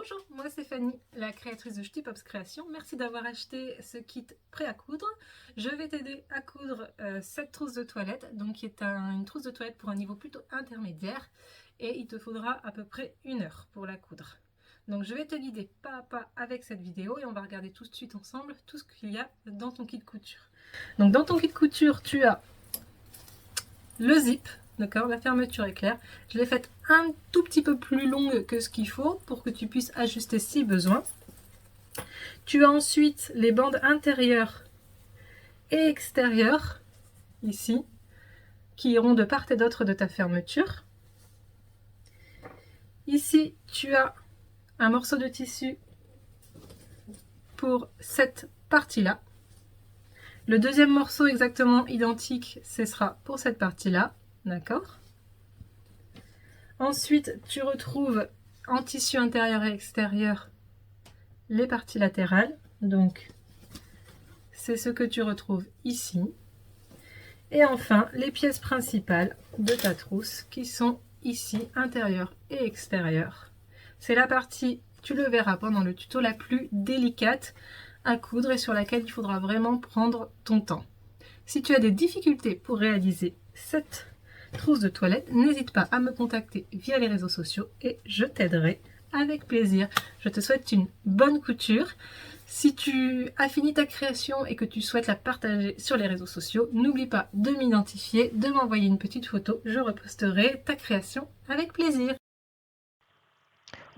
Bonjour, moi c'est Fanny, la créatrice de Ch'ti Pops Création. Merci d'avoir acheté ce kit prêt à coudre. Je vais t'aider à coudre cette trousse de toilette, donc qui est une trousse de toilette pour un niveau plutôt intermédiaire. Et il te faudra à peu près 1 heure pour la coudre. Donc je vais te guider pas à pas avec cette vidéo et on va regarder tout de suite ensemble tout ce qu'il y a dans ton kit couture. Donc dans ton kit couture, tu as le zip, d'accord, la fermeture est claire. Je l'ai faite un tout petit peu plus longue que ce qu'il faut pour que tu puisses ajuster si besoin. Tu as ensuite les bandes intérieures et extérieures, ici, qui iront de part et d'autre de ta fermeture. Ici, tu as un morceau de tissu pour cette partie-là. Le deuxième morceau exactement identique, ce sera pour cette partie-là, d'accord? Ensuite, tu retrouves en tissu intérieur et extérieur les parties latérales, donc c'est ce que tu retrouves ici. Et enfin, les pièces principales de ta trousse qui sont ici, intérieure et extérieure. C'est la partie, tu le verras pendant le tuto, la plus délicate à coudre et sur laquelle il faudra vraiment prendre ton temps. Si tu as des difficultés pour réaliser cette trousse de toilette, n'hésite pas à me contacter via les réseaux sociaux et je t'aiderai avec plaisir. Je te souhaite une bonne couture. Si tu as fini ta création et que tu souhaites la partager sur les réseaux sociaux, n'oublie pas de m'identifier, de m'envoyer une petite photo. Je reposterai ta création avec plaisir.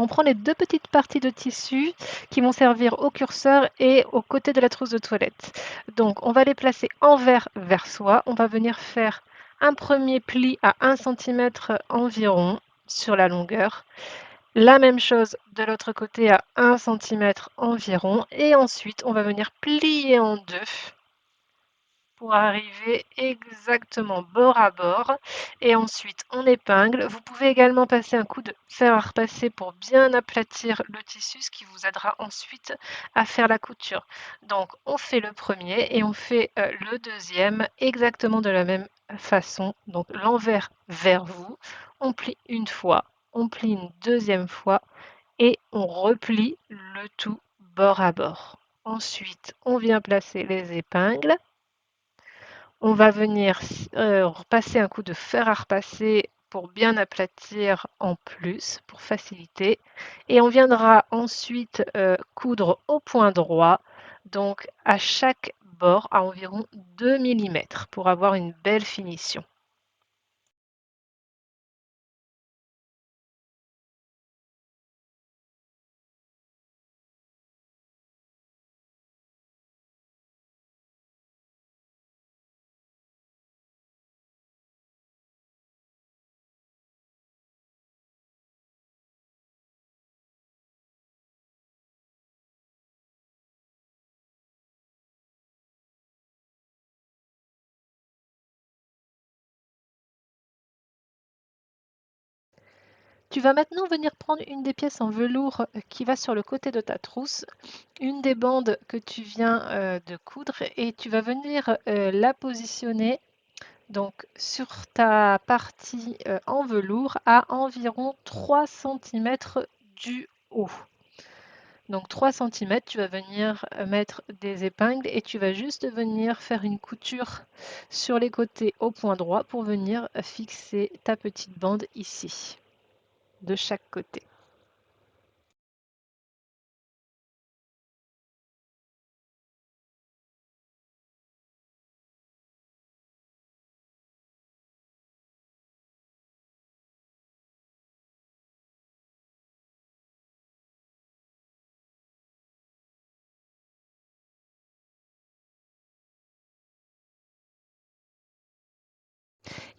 On prend les deux petites parties de tissu qui vont servir au curseur et au côté de la trousse de toilette. Donc on va les placer envers vers soi. On va venir faire un premier pli à 1 cm environ sur la longueur. La même chose de l'autre côté à 1 cm environ. Et ensuite on va venir plier en deux pour arriver exactement bord à bord. Et ensuite, on épingle. Vous pouvez également passer un coup de fer à repasser pour bien aplatir le tissu, ce qui vous aidera ensuite à faire la couture. Donc, on fait le premier et on fait le deuxième exactement de la même façon. Donc, l'envers vers vous. On plie une fois, on plie une deuxième fois et on replie le tout bord à bord. Ensuite, on vient placer les épingles. On va venir passer un coup de fer à repasser pour bien aplatir en plus, pour faciliter. Et on viendra ensuite coudre au point droit, donc à chaque bord à environ 2 mm pour avoir une belle finition. Tu vas maintenant venir prendre une des pièces en velours qui va sur le côté de ta trousse, une des bandes que tu viens de coudre et tu vas venir la positionner donc sur ta partie en velours à environ 3 cm du haut. Donc 3 cm, tu vas venir mettre des épingles et tu vas juste venir faire une couture sur les côtés au point droit pour venir fixer ta petite bande ici, de chaque côté.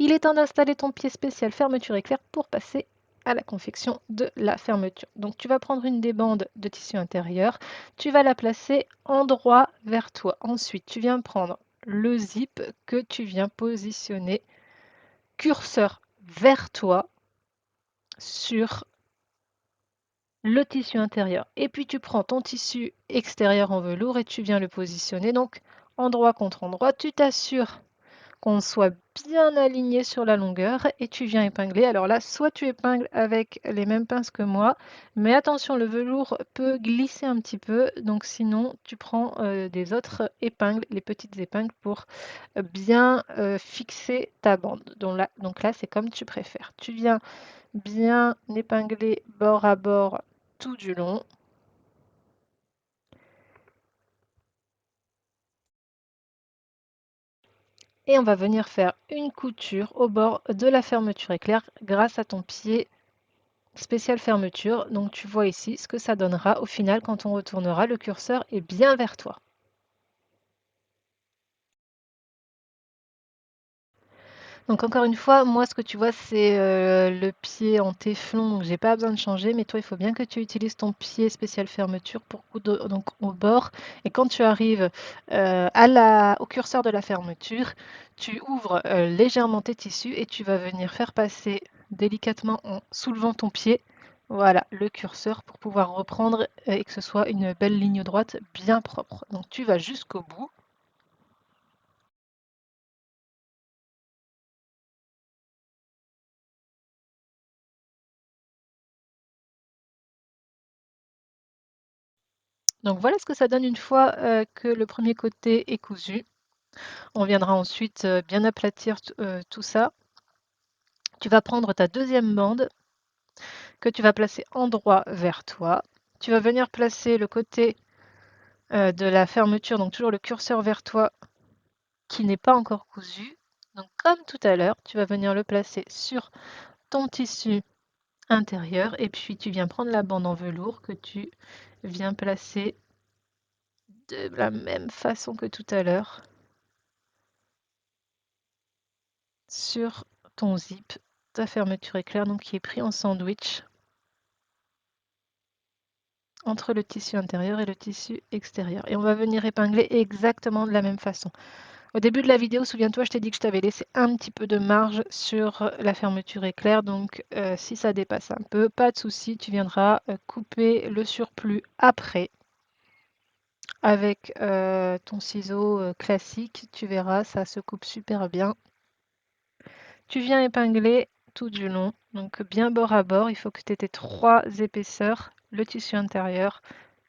Il est temps d'installer ton pied spécial fermeture éclair pour passer à la confection de la fermeture. Donc tu vas prendre une des bandes de tissu intérieur, tu vas la placer en droit vers toi. Ensuite, tu viens prendre le zip que tu viens positionner curseur vers toi sur le tissu intérieur. Et puis tu prends ton tissu extérieur en velours et tu viens le positionner donc endroit contre endroit. Tu t'assures qu'on soit bien aligné sur la longueur et tu viens épingler. Alors là, soit tu épingles avec les mêmes pinces que moi, mais attention, le velours peut glisser un petit peu, donc sinon tu prends des autres épingles, les petites épingles pour bien fixer ta bande. Donc là, c'est comme tu préfères. Tu viens bien épingler bord à bord tout du long. Et on va venir faire une couture au bord de la fermeture éclair grâce à ton pied spécial fermeture. Donc tu vois ici ce que ça donnera au final quand on retournera, le curseur est bien vers toi. Donc encore une fois, moi ce que tu vois c'est le pied en téflon, donc j'ai pas besoin de changer, mais toi il faut bien que tu utilises ton pied spécial fermeture pour coudre donc au bord. Et quand tu arrives au curseur de la fermeture, tu ouvres légèrement tes tissus et tu vas venir faire passer délicatement en soulevant ton pied, voilà, le curseur pour pouvoir reprendre et que ce soit une belle ligne droite bien propre. Donc tu vas jusqu'au bout. Donc voilà ce que ça donne une fois que le premier côté est cousu. On viendra ensuite bien aplatir tout ça. Tu vas prendre ta deuxième bande que tu vas placer en droit vers toi. Tu vas venir placer le côté de la fermeture, donc toujours le curseur vers toi qui n'est pas encore cousu. Donc comme tout à l'heure, tu vas venir le placer sur ton tissu intérieur et puis tu viens prendre la bande en velours que tu viens placer de la même façon que tout à l'heure sur ton zip, ta fermeture éclair, donc qui est pris en sandwich entre le tissu intérieur et le tissu extérieur. Et on va venir épingler exactement de la même façon. Au début de la vidéo, souviens-toi, je t'ai dit que je t'avais laissé un petit peu de marge sur la fermeture éclair, donc si ça dépasse un peu, pas de souci, tu viendras couper le surplus après. Avec ton ciseau classique, tu verras, ça se coupe super bien. Tu viens épingler tout du long, donc bien bord à bord. Il faut que tu aies tes trois épaisseurs, le tissu intérieur,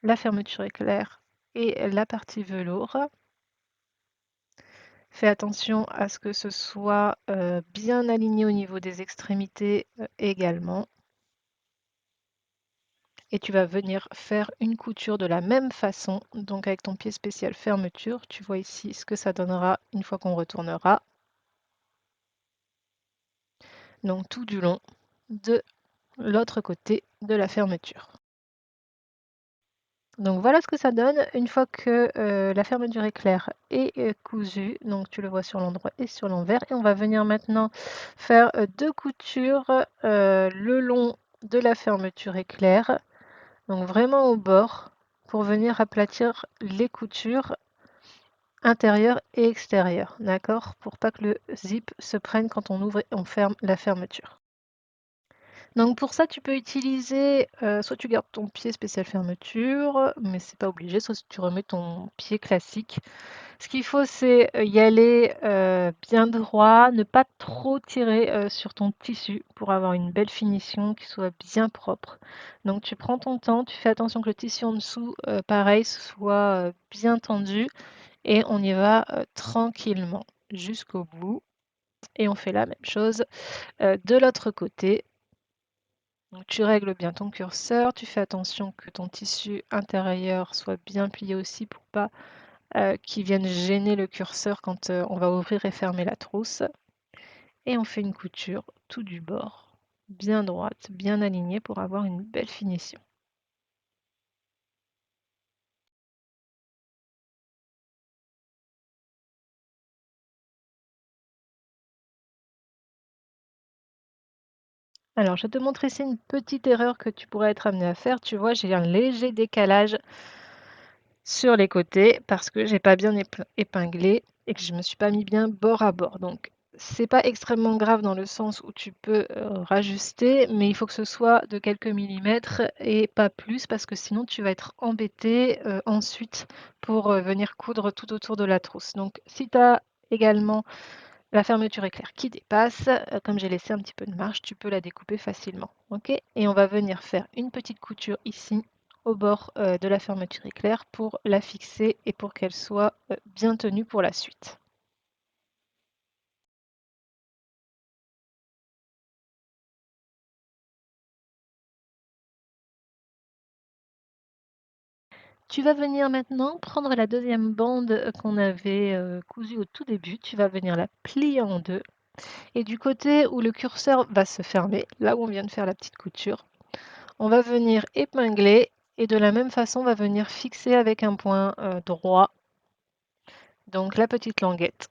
la fermeture éclair et la partie velours. Fais attention à ce que ce soit bien aligné au niveau des extrémités également. Et tu vas venir faire une couture de la même façon, donc avec ton pied spécial fermeture. Tu vois ici ce que ça donnera une fois qu'on retournera. Donc tout du long de l'autre côté de la fermeture. Donc voilà ce que ça donne une fois que la fermeture éclair est cousue. Donc tu le vois sur l'endroit et sur l'envers. Et on va venir maintenant faire deux coutures le long de la fermeture éclair. Donc vraiment au bord pour venir aplatir les coutures intérieures et extérieures. D'accord? Pour pas que le zip se prenne quand on ouvre et on ferme la fermeture. Donc pour ça, tu peux utiliser, soit tu gardes ton pied spécial fermeture, mais c'est pas obligé, soit tu remets ton pied classique. Ce qu'il faut, c'est, y aller, bien droit, ne pas trop tirer, sur ton tissu pour avoir une belle finition qui soit bien propre. Donc tu prends ton temps, tu fais attention que le tissu en dessous, pareil, soit, bien tendu et on y va, tranquillement jusqu'au bout et on fait la même chose, de l'autre côté. Donc tu règles bien ton curseur, tu fais attention que ton tissu intérieur soit bien plié aussi pour pas qu'il vienne gêner le curseur quand on va ouvrir et fermer la trousse. Et on fait une couture tout du bord, bien droite, bien alignée pour avoir une belle finition. Alors je te montre ici une petite erreur que tu pourrais être amené à faire. Tu vois, j'ai un léger décalage sur les côtés parce que j'ai pas bien épinglé et que je me suis pas mis bien bord à bord. Donc c'est pas extrêmement grave dans le sens où tu peux rajuster, mais il faut que ce soit de quelques millimètres et pas plus parce que sinon tu vas être embêté ensuite pour venir coudre tout autour de la trousse. Donc si tu as également la fermeture éclair qui dépasse, comme j'ai laissé un petit peu de marge, tu peux la découper facilement. Ok. Et on va venir faire une petite couture ici au bord de la fermeture éclair pour la fixer et pour qu'elle soit bien tenue pour la suite. Tu vas venir maintenant prendre la deuxième bande qu'on avait cousue au tout début, tu vas venir la plier en deux et du côté où le curseur va se fermer, là où on vient de faire la petite couture, on va venir épingler et de la même façon on va venir fixer avec un point droit, donc la petite languette.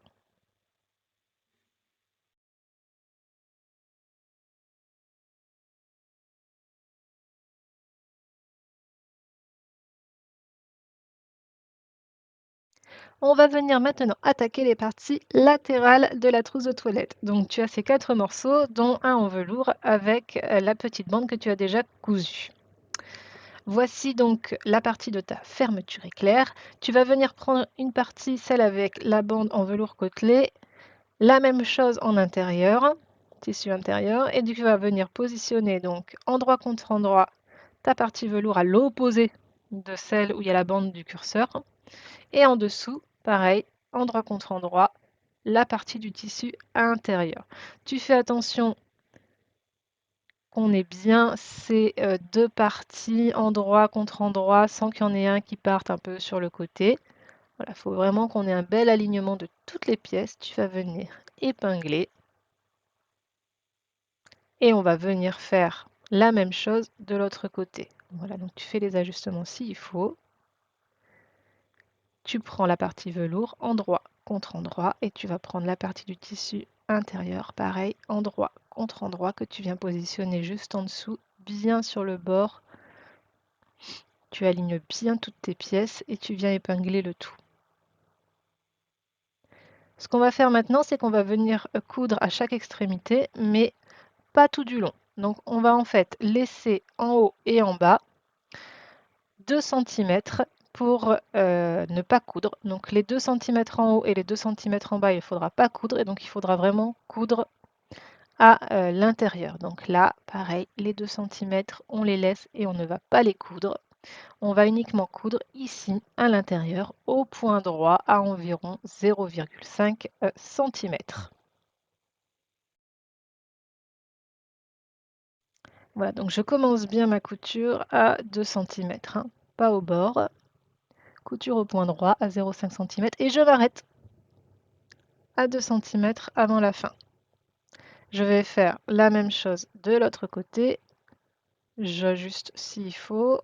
On va venir maintenant attaquer les parties latérales de la trousse de toilette. Donc tu as ces 4 morceaux, dont un en velours avec la petite bande que tu as déjà cousue. Voici donc la partie de ta fermeture éclair. Tu vas venir prendre une partie, celle avec la bande en velours côtelé, la même chose en intérieur, tissu intérieur, et tu vas venir positionner donc endroit contre endroit ta partie velours à l'opposé de celle où il y a la bande du curseur. Et en dessous, pareil, endroit contre endroit, la partie du tissu intérieur. Tu fais attention qu'on ait bien ces deux parties endroit contre endroit sans qu'il y en ait un qui parte un peu sur le côté. Voilà, il faut vraiment qu'on ait un bel alignement de toutes les pièces. Tu vas venir épingler et on va venir faire la même chose de l'autre côté. Voilà, donc tu fais les ajustements s'il faut. Tu prends la partie velours endroit contre endroit et tu vas prendre la partie du tissu intérieur, pareil, endroit contre endroit que tu viens positionner juste en dessous, bien sur le bord. Tu alignes bien toutes tes pièces et tu viens épingler le tout. Ce qu'on va faire maintenant, c'est qu'on va venir coudre à chaque extrémité, mais pas tout du long. Donc on va en fait laisser en haut et en bas 2 cm pour ne pas coudre. Donc les 2 cm en haut et les 2 cm en bas, il ne faudra pas coudre et donc il faudra vraiment coudre à l'intérieur. Donc là, pareil, les 2 cm, on les laisse et on ne va pas les coudre. On va uniquement coudre ici à l'intérieur au point droit à environ 0,5 cm. Voilà, donc je commence bien ma couture à 2 cm, hein, pas au bord. Couture au point droit à 0,5 cm et je m'arrête à 2 cm avant la fin. Je vais faire la même chose de l'autre côté. J'ajuste s'il faut.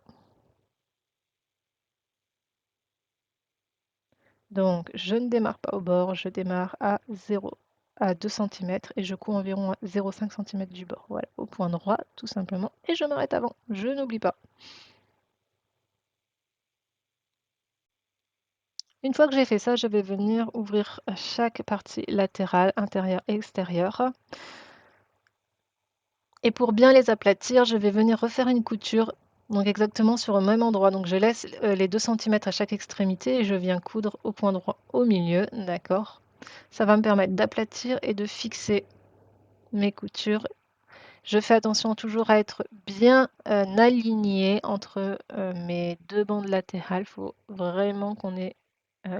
Donc je ne démarre pas au bord, je démarre à 0 à 2 cm et je couds environ à 0,5 cm du bord. Voilà, au point droit tout simplement. Et je m'arrête avant, je n'oublie pas. Une fois que j'ai fait ça, je vais venir ouvrir chaque partie latérale, intérieure et extérieure. Et pour bien les aplatir, je vais venir refaire une couture, donc exactement sur le même endroit. Donc je laisse les 2 cm à chaque extrémité et je viens coudre au point droit au milieu, d'accord? Ça va me permettre d'aplatir et de fixer mes coutures. Je fais attention toujours à être bien alignée entre mes deux bandes latérales. Il faut vraiment qu'on ait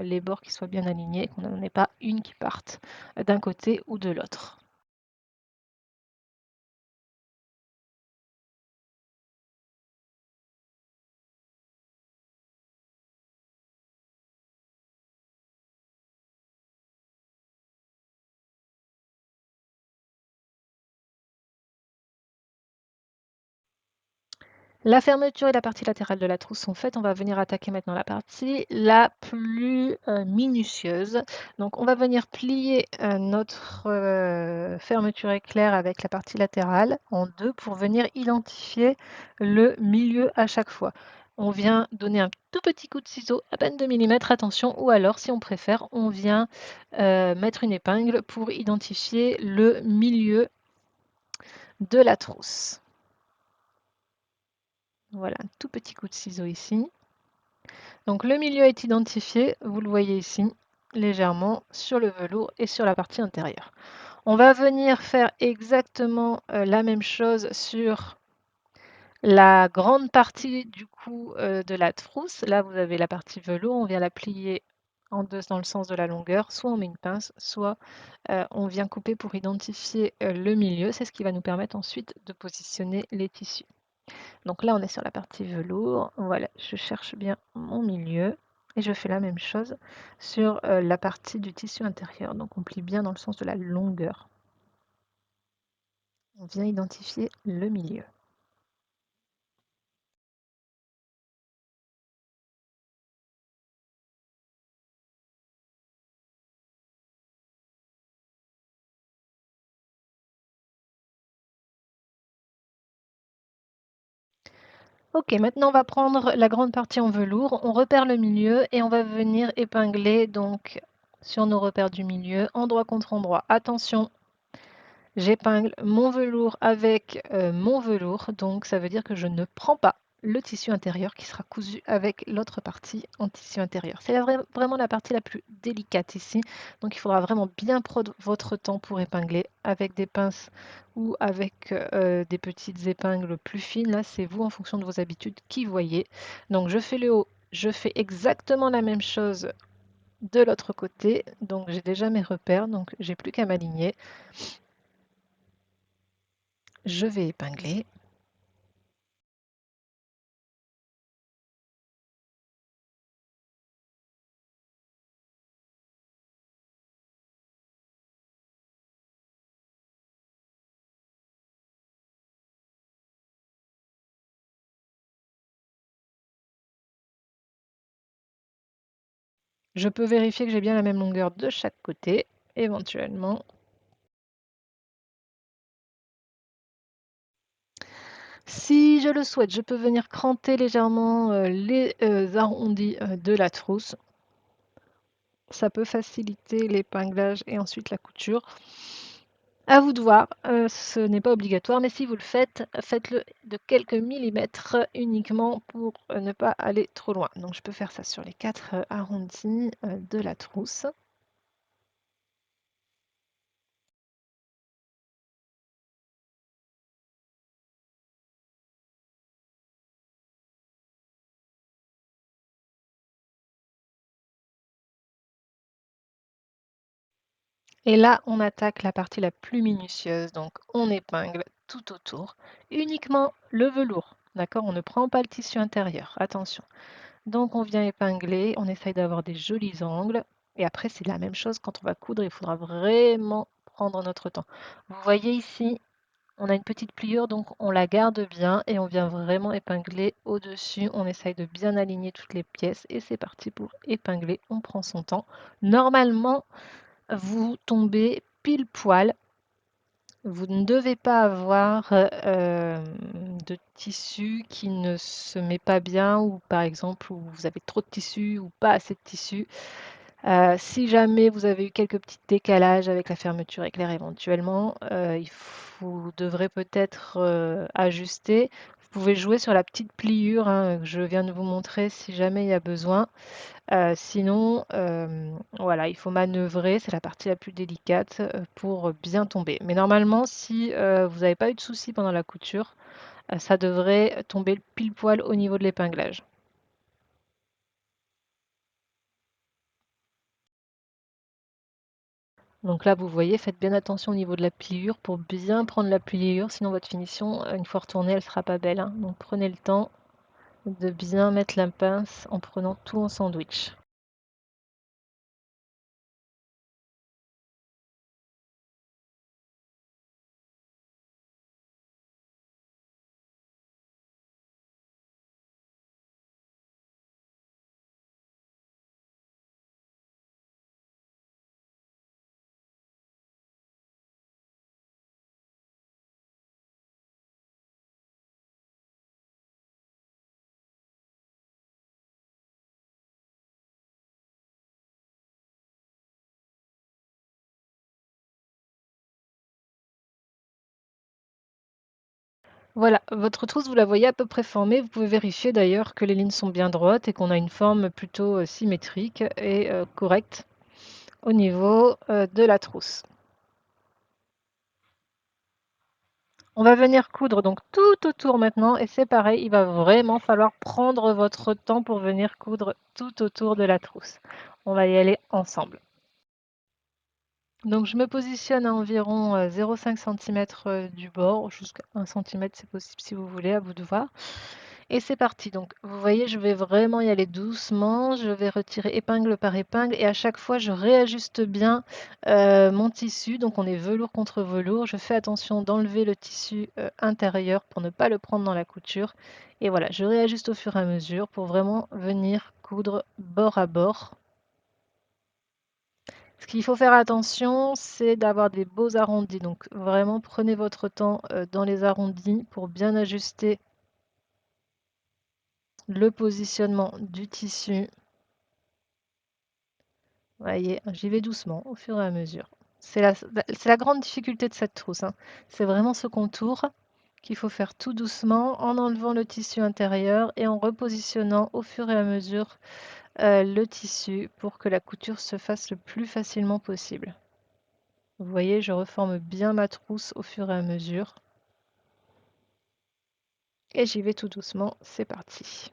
les bords qui soient bien alignés, qu'on n'en ait pas une qui parte d'un côté ou de l'autre. La fermeture et la partie latérale de la trousse sont faites. On va venir attaquer maintenant la partie la plus minutieuse. Donc on va venir plier notre fermeture éclair avec la partie latérale en deux pour venir identifier le milieu à chaque fois. On vient donner un tout petit coup de ciseau, à peine 2 mm, attention, ou alors si on préfère, on vient mettre une épingle pour identifier le milieu de la trousse. Voilà, un tout petit coup de ciseau ici. Donc le milieu est identifié, vous le voyez ici. légèrement sur le velours et sur la partie intérieure. On va venir faire exactement la même chose sur la grande partie du cou de la trousse. Là, vous avez la partie velours, on vient la plier en deux dans le sens de la longueur. Soit on met une pince, soit on vient couper pour identifier le milieu. C'est ce qui va nous permettre ensuite de positionner les tissus. Donc là, on est sur la partie velours. Voilà, je cherche bien mon milieu. Et je fais la même chose sur la partie du tissu intérieur. Donc on plie bien dans le sens de la longueur. On vient identifier le milieu. Ok, maintenant on va prendre la grande partie en velours, on repère le milieu et on va venir épingler donc sur nos repères du milieu, endroit contre endroit. Attention, j'épingle mon velours avec mon velours, donc ça veut dire que je ne prends pas le tissu intérieur qui sera cousu avec l'autre partie en tissu intérieur. C'est vraiment la partie la plus délicate ici, donc il faudra vraiment bien prendre votre temps pour épingler avec des pinces ou avec des petites épingles plus fines. Là, c'est vous en fonction de vos habitudes qui voyez. Donc je fais le haut, je fais exactement la même chose de l'autre côté, donc j'ai déjà mes repères, donc j'ai plus qu'à m'aligner. Je vais épingler. Je peux vérifier que j'ai bien la même longueur de chaque côté, éventuellement. Si je le souhaite, je peux venir cranter légèrement les arrondis de la trousse. Ça peut faciliter l'épinglage et ensuite la couture. À vous de voir, ce n'est pas obligatoire, mais si vous le faites, faites-le de quelques millimètres uniquement pour ne pas aller trop loin. Donc je peux faire ça sur les 4 arrondis de la trousse. Et là, on attaque la partie la plus minutieuse, donc on épingle tout autour, uniquement le velours, d'accord? On ne prend pas le tissu intérieur, attention. Donc on vient épingler, on essaye d'avoir des jolis angles, et après c'est la même chose quand on va coudre, il faudra vraiment prendre notre temps. Vous voyez ici, on a une petite pliure, donc on la garde bien et on vient vraiment épingler au-dessus. On essaye de bien aligner toutes les pièces et c'est parti pour épingler, on prend son temps. Normalement, vous tombez pile poil. Vous ne devez pas avoir de tissu qui ne se met pas bien ou par exemple où vous avez trop de tissu ou pas assez de tissu. Si jamais vous avez eu quelques petits décalages avec la fermeture éclair éventuellement, vous devrez peut-être ajuster. Vous pouvez jouer sur la petite pliure hein, que je viens de vous montrer si jamais il y a besoin. Sinon, voilà, il faut manœuvrer, c'est la partie la plus délicate pour bien tomber. Mais normalement, si vous n'avez pas eu de soucis pendant la couture, ça devrait tomber pile poil au niveau de l'épinglage. Donc là, vous voyez, faites bien attention au niveau de la pliure pour bien prendre la pliure, sinon votre finition, une fois retournée, elle ne sera pas belle, hein. Donc prenez le temps de bien mettre la pince en prenant tout en sandwich. Voilà, votre trousse, vous la voyez à peu près formée. Vous pouvez vérifier d'ailleurs que les lignes sont bien droites et qu'on a une forme plutôt symétrique et correcte. au niveau de la trousse. On va venir coudre donc tout autour maintenant et c'est pareil, il va vraiment falloir prendre votre temps pour venir coudre tout autour de la trousse. On va y aller ensemble. Donc je me positionne à environ 0,5 cm du bord, jusqu'à 1 cm c'est possible si vous voulez, à vous de voir. Et c'est parti. Donc vous voyez, je vais vraiment y aller doucement, je vais retirer épingle par épingle et à chaque fois je réajuste bien mon tissu. Donc on est velours contre velours. Je fais attention d'enlever le tissu intérieur pour ne pas le prendre dans la couture. Et voilà, je réajuste au fur et à mesure pour vraiment venir coudre bord à bord. Ce qu'il faut faire attention, c'est d'avoir des beaux arrondis. Donc vraiment, prenez votre temps dans les arrondis pour bien ajuster le positionnement du tissu. Vous voyez, j'y vais doucement au fur et à mesure. C'est la grande difficulté de cette trousse, hein. C'est vraiment ce contour qu'il faut faire tout doucement en enlevant le tissu intérieur et en repositionnant au fur et à mesure le tissu pour que la couture se fasse le plus facilement possible. Vous voyez, je reforme bien ma trousse au fur et à mesure. Et j'y vais tout doucement, c'est parti.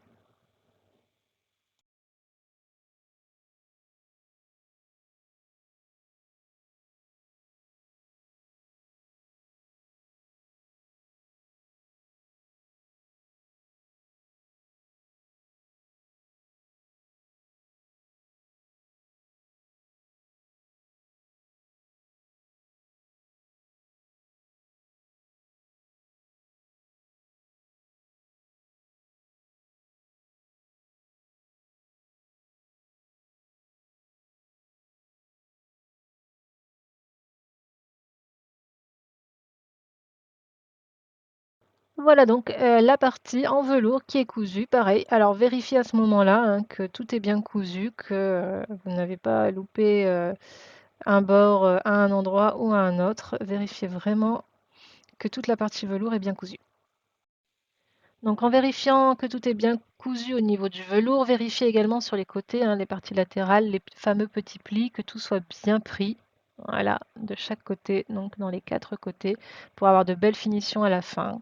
Voilà donc la partie en velours qui est cousue, pareil. Alors vérifiez à ce moment-là hein, que tout est bien cousu, que vous n'avez pas loupé un bord à un endroit ou à un autre. Vérifiez vraiment que toute la partie velours est bien cousue. Donc en vérifiant que tout est bien cousu au niveau du velours, vérifiez également sur les côtés, hein, les parties latérales, les fameux petits plis, que tout soit bien pris. Voilà, de chaque côté, donc dans les 4 côtés, pour avoir de belles finitions à la fin.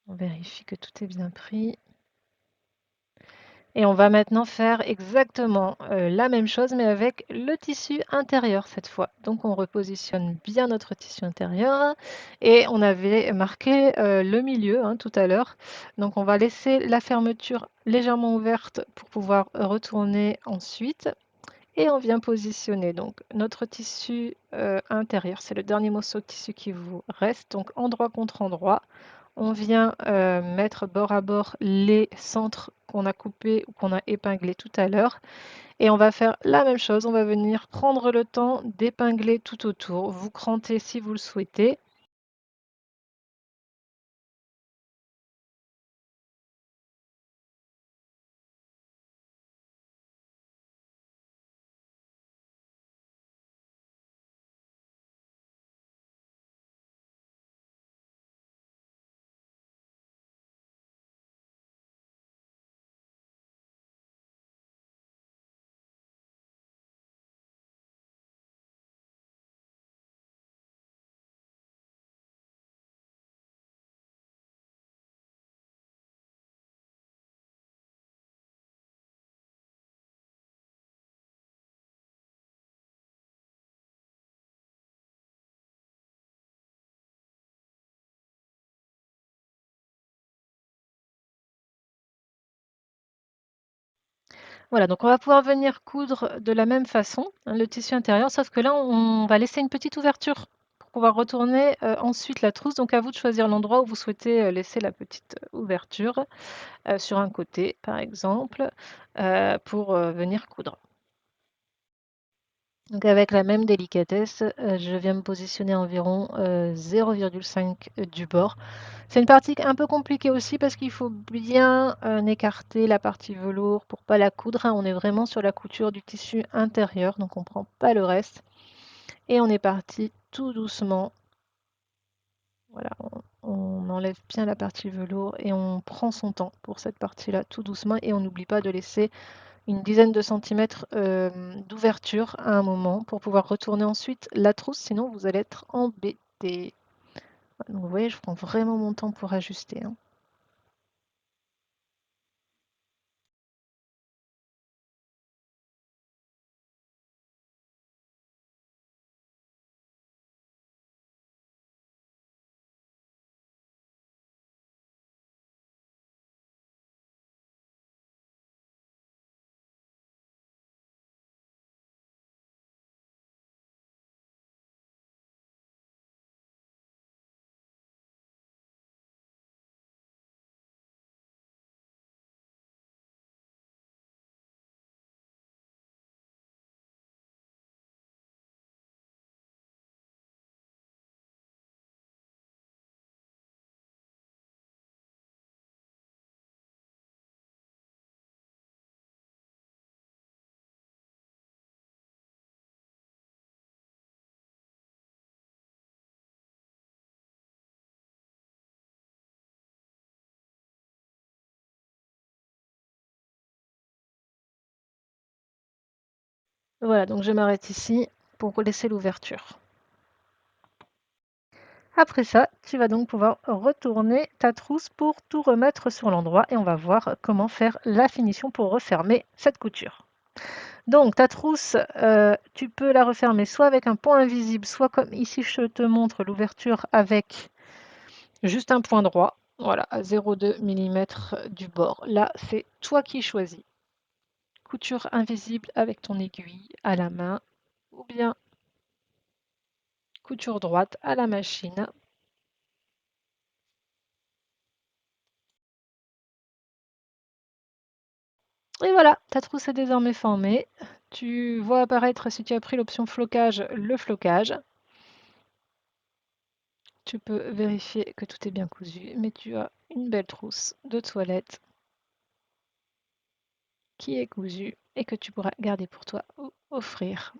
On vérifie que tout est bien pris. Et on va maintenant faire exactement la même chose, mais avec le tissu intérieur cette fois. Donc on repositionne bien notre tissu intérieur et on avait marqué le milieu hein, tout à l'heure. Donc on va laisser la fermeture légèrement ouverte pour pouvoir retourner ensuite. Et on vient positionner donc notre tissu intérieur. C'est le dernier morceau de tissu qui vous reste. Donc endroit contre endroit. On vient mettre bord à bord les centres qu'on a coupés ou qu'on a épinglés tout à l'heure. Et on va faire la même chose. On va venir prendre le temps d'épingler tout autour. Vous crantez si vous le souhaitez. Voilà, donc on va pouvoir venir coudre de la même façon hein, le tissu intérieur, sauf que là, on va laisser une petite ouverture pour pouvoir retourner ensuite la trousse. Donc à vous de choisir l'endroit où vous souhaitez laisser la petite ouverture, sur un côté par exemple, pour venir coudre. Donc avec la même délicatesse, je viens me positionner à environ 0,5 du bord. C'est une partie un peu compliquée aussi parce qu'il faut bien écarter la partie velours pour pas la coudre, hein. On est vraiment sur la couture du tissu intérieur, donc on ne prend pas le reste. Et on est parti tout doucement. Voilà, on enlève bien la partie velours et on prend son temps pour cette partie-là tout doucement et on n'oublie pas de laisser une dizaine de centimètres d'ouverture à un moment pour pouvoir retourner ensuite la trousse, sinon vous allez être embêté. Donc vous voyez, je prends vraiment mon temps pour ajuster, hein. Voilà, donc je m'arrête ici pour laisser l'ouverture. Après ça, tu vas donc pouvoir retourner ta trousse pour tout remettre sur l'endroit et on va voir comment faire la finition pour refermer cette couture. Donc ta trousse, tu peux la refermer soit avec un point invisible, soit comme ici je te montre l'ouverture avec juste un point droit, voilà, à 0,2 mm du bord. Là, c'est toi qui choisis. Couture invisible avec ton aiguille à la main ou bien couture droite à la machine. Et voilà, ta trousse est désormais formée. Tu vois apparaître, si tu as pris l'option flocage, le flocage. Tu peux vérifier que tout est bien cousu, mais tu as une belle trousse de toilette qui est cousue et que tu pourras garder pour toi ou offrir.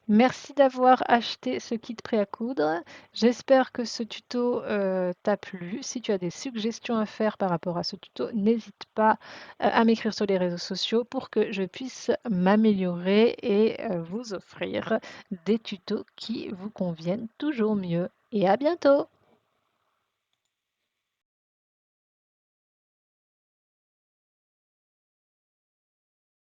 Merci d'avoir acheté ce kit prêt à coudre. J'espère que ce tuto t'a plu. Si tu as des suggestions à faire par rapport à ce tuto, n'hésite pas à m'écrire sur les réseaux sociaux pour que je puisse m'améliorer et vous offrir des tutos qui vous conviennent toujours mieux. Et à bientôt!